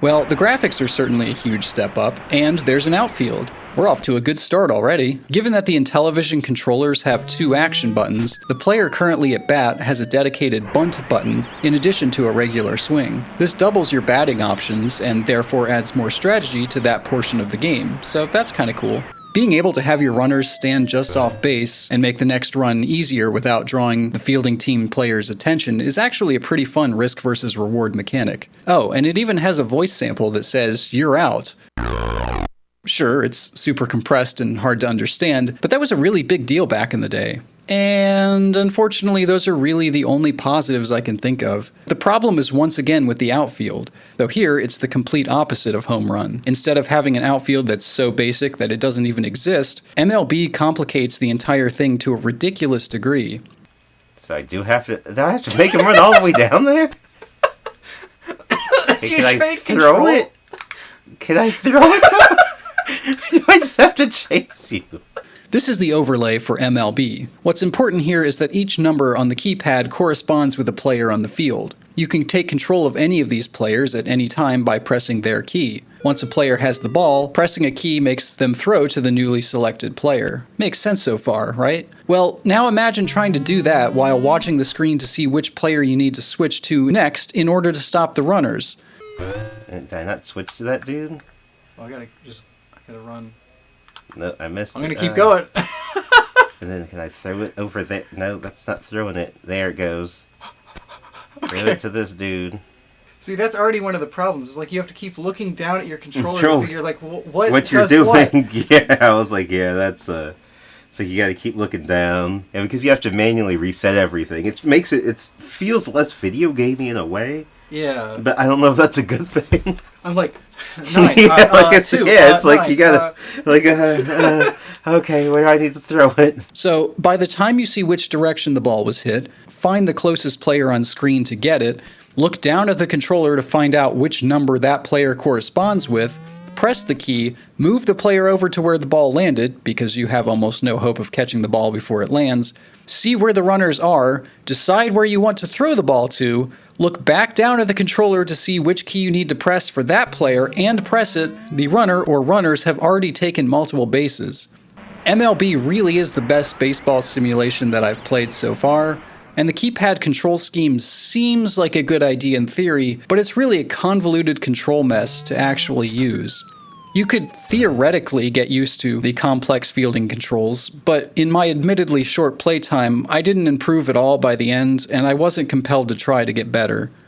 Well, the graphics are certainly a huge step up, and there's an outfield. We're off to a good start already. Given that the Intellivision controllers have 2 action buttons, the player currently at bat has a dedicated bunt button in addition to a regular swing. This doubles your batting options and therefore adds more strategy to that portion of the game, so that's kinda cool. Being able to have your runners stand just off base and make the next run easier without drawing the fielding team player's attention is actually a pretty fun risk versus reward mechanic. Oh, and it even has a voice sample that says, "You're out." Sure, it's super compressed and hard to understand, but that was a really big deal back in the day. And unfortunately, those are really the only positives I can think of. The problem is once again with the outfield, though here it's the complete opposite of home run. Instead of having an outfield that's so basic that it doesn't even exist, MLB complicates the entire thing to a ridiculous degree. So I have to make him run all the way down there? That's your straight control? It? Can I throw it? Do I just have to chase you? This is the overlay for MLB. What's important here is that each number on the keypad corresponds with a player on the field. You can take control of any of these players at any time by pressing their key. Once a player has the ball, pressing a key makes them throw to the newly selected player. Makes sense so far, right? Well, now imagine trying to do that while watching the screen to see which player you need to switch to next in order to stop the runners. Did I not switch to that dude? Well, I gotta run. No, I missed it. I'm gonna keep going. And then can I throw it over there? No, that's not throwing it. There it goes. Okay. Throw it to this dude. See, that's already one of the problems. It's like you have to keep looking down at your controller and figure, like, what you're doing. What? Yeah, I was like, yeah, that's so you gotta keep looking down. And because you have to manually reset everything, it feels less video gamey in a way. Yeah. But I don't know if that's a good thing. I'm like, 9, it's 2, it's 9, like you gotta, okay, where do I need to throw it? So, by the time you see which direction the ball was hit, find the closest player on screen to get it, look down at the controller to find out which number that player corresponds with, press the key, move the player over to where the ball landed, because you have almost no hope of catching the ball before it lands, see where the runners are, decide where you want to throw the ball to, look back down at the controller to see which key you need to press for that player, and press it. The runner or runners have already taken multiple bases. MLB really is the best baseball simulation that I've played so far, and the keypad control scheme seems like a good idea in theory, but it's really a convoluted control mess to actually use. You could theoretically get used to the complex fielding controls, but in my admittedly short playtime, I didn't improve at all by the end, and I wasn't compelled to try to get better.